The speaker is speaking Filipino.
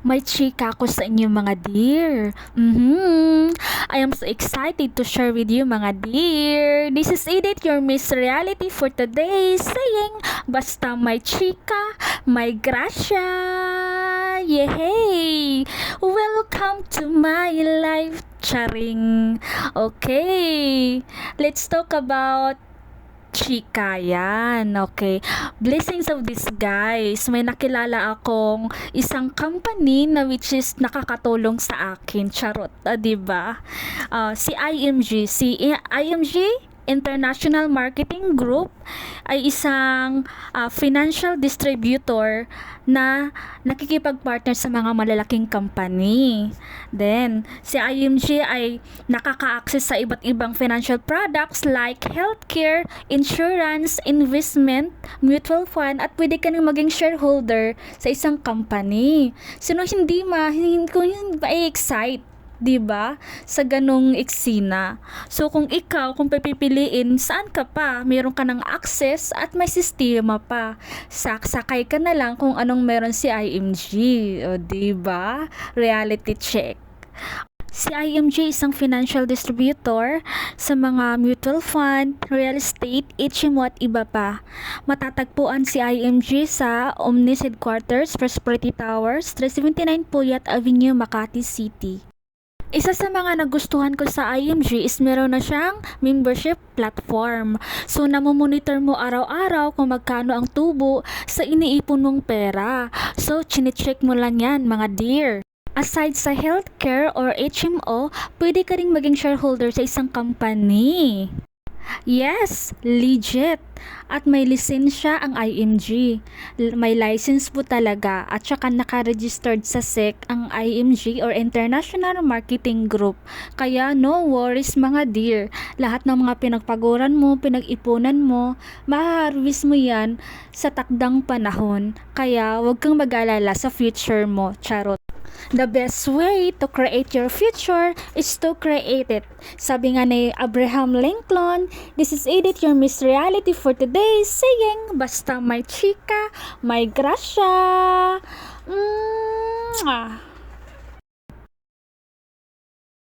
May chika ako sa inyo mga dear. I am so excited to share with you mga dear. This is Edith, your Miss Reality for today, saying, basta may chika, may grasya. Yehey! Welcome to my life, charing. Okay, let's talk about chika yan, okay. Blessings of this guys. May nakilala akong isang company na which is nakakatulong sa akin. Charot, 'di ba? Si IMG, International Marketing Group ay isang financial distributor na nakikipag-partner sa mga malalaking company. Then, si IMG ay nakaka-access sa iba't ibang financial products like healthcare, insurance, investment, mutual fund, at pwede ka nang maging shareholder sa isang company. Sino kung hindi ba excite, 'di ba? Sa ganong eksena. So kung kung pipiliin, saan ka pa? Meron ka ng access at may sistema pa. Sakay ka na lang kung anong meron si IMG, o 'di ba? Reality check. Si IMG isang financial distributor sa mga mutual fund, real estate, HMO at iba pa. Matatagpuan si IMG sa Omnis Headquarters, Prosperity Towers, 379 Puyat Avenue, Makati City. Isa sa mga nagustuhan ko sa IMG is meron na siyang membership platform. So, namomonitor mo araw-araw kung magkano ang tubo sa iniipon mong pera. So, chinecheck mo lang yan mga dear. Aside sa healthcare or HMO, pwede ka rin maging shareholder sa isang company. Yes, legit. At may lisensya ang IMG. May license po talaga at saka naka-registered sa SEC ang IMG or International Marketing Group. Kaya no worries mga dear. Lahat ng mga pinagpaguran mo, pinag-ipunan mo, ma-harvest mo yan sa takdang panahon. Kaya huwag kang mag-alala sa future mo. Charot. The best way to create your future is to create it. Sabi nga ni Abraham Lincoln, this is Edith, your Miss Reality for today, saying, basta may chika, may grasya.